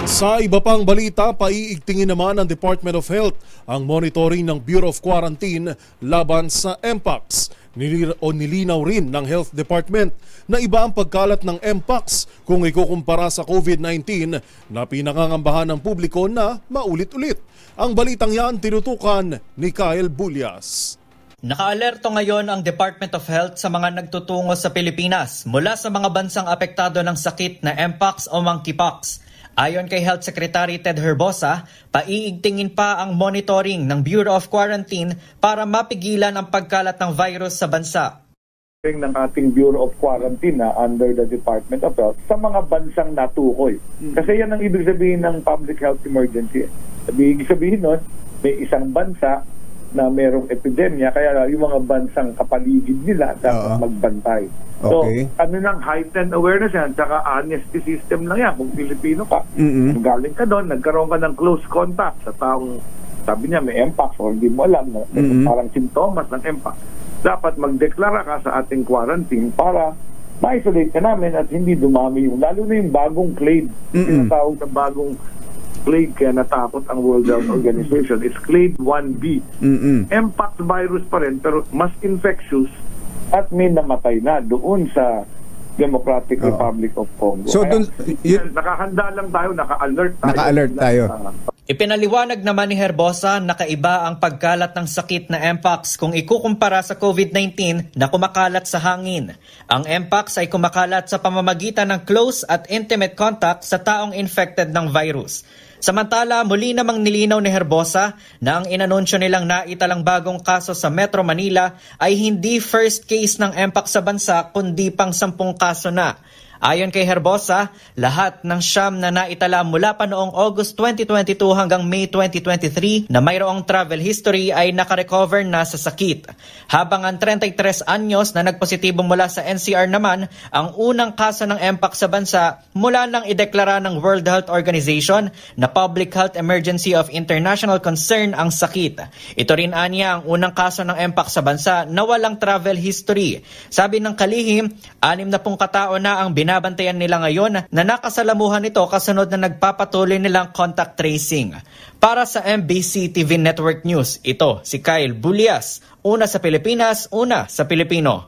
Sa iba pang balita, paiigtingin naman ng Department of Health ang monitoring ng Bureau of Quarantine laban sa Mpox. Nilinaw rin ng Health Department na iba ang pagkalat ng Mpox kung ikukumpara sa COVID-19 na pinangangambahan ng publiko na maulit-ulit. Ang balitang yan tinutukan ni Kyle Bulias. Naka-alerto ngayon ang Department of Health sa mga nagtutungo sa Pilipinas mula sa mga bansang apektado ng sakit na Mpox o Monkeypox. Ayon kay Health Secretary Ted Herbosa, paiigtingin pa ang monitoring ng Bureau of Quarantine para mapigilan ang pagkalat ng virus sa bansa. Ng ating Bureau of Quarantine under the Department of Health sa mga bansang natukoy. Kasi yan ang ibig sabihin ng public health emergency. Ibig sabihin nun, may isang bansa na merong epidemya, kaya yung mga bansang kapaligid nila dapat magbantay. Okay. So, ano nang heightened awareness yan, saka honesty system lang yan. Kung Pilipino ka, kung galing ka doon, nagkaroon ka ng close contact sa taong, sabi niya may Mpox o hindi mo alam, no? Parang simptomas ng Mpox. Dapat magdeklara ka sa ating quarantine para ma-isolate ka namin at hindi dumami yung, lalo na yung bagong clade. Tinatawag na bagong clade, kaya natakot ang World Health Organization. It's clade 1B. Mpox virus pa rin, pero mas infectious at may namatay na doon sa Democratic Republic of Congo. So, nakahanda lang tayo, naka-alert tayo. Naka-alert tayo. Ipinaliwanag naman ni Herbosa na kaiba ang pagkalat ng sakit na Mpox kung ikukumpara sa COVID-19 na kumakalat sa hangin. Ang Mpox ay kumakalat sa pamamagitan ng close at intimate contact sa taong infected ng virus. Samantala, muli namang nilinaw ni Herbosa na ang inanunsyo nilang naitalang bagong kaso sa Metro Manila ay hindi first case ng Mpox sa bansa kundi pang 10 kaso na. Ayon kay Herbosa, lahat ng siyam na naitala mula pa noong August 2022 hanggang May 2023 na mayroong travel history ay nakarecover na sa sakit. Habang ang 33 anyos na nagpositibo mula sa NCR naman, ang unang kaso ng Mpox sa bansa mula nang ideklara ng World Health Organization na Public Health Emergency of International Concern ang sakit. Ito rin anya ang unang kaso ng Mpox sa bansa na walang travel history. Sabi ng kalihim, 60 katao na ang binabantayan nila ngayon na nakasalamuhan ito kasunod na nagpapatuloy nilang contact tracing. Para sa MBC TV Network News, ito si Kyle Bulias. Una sa Pilipinas, una sa Pilipino.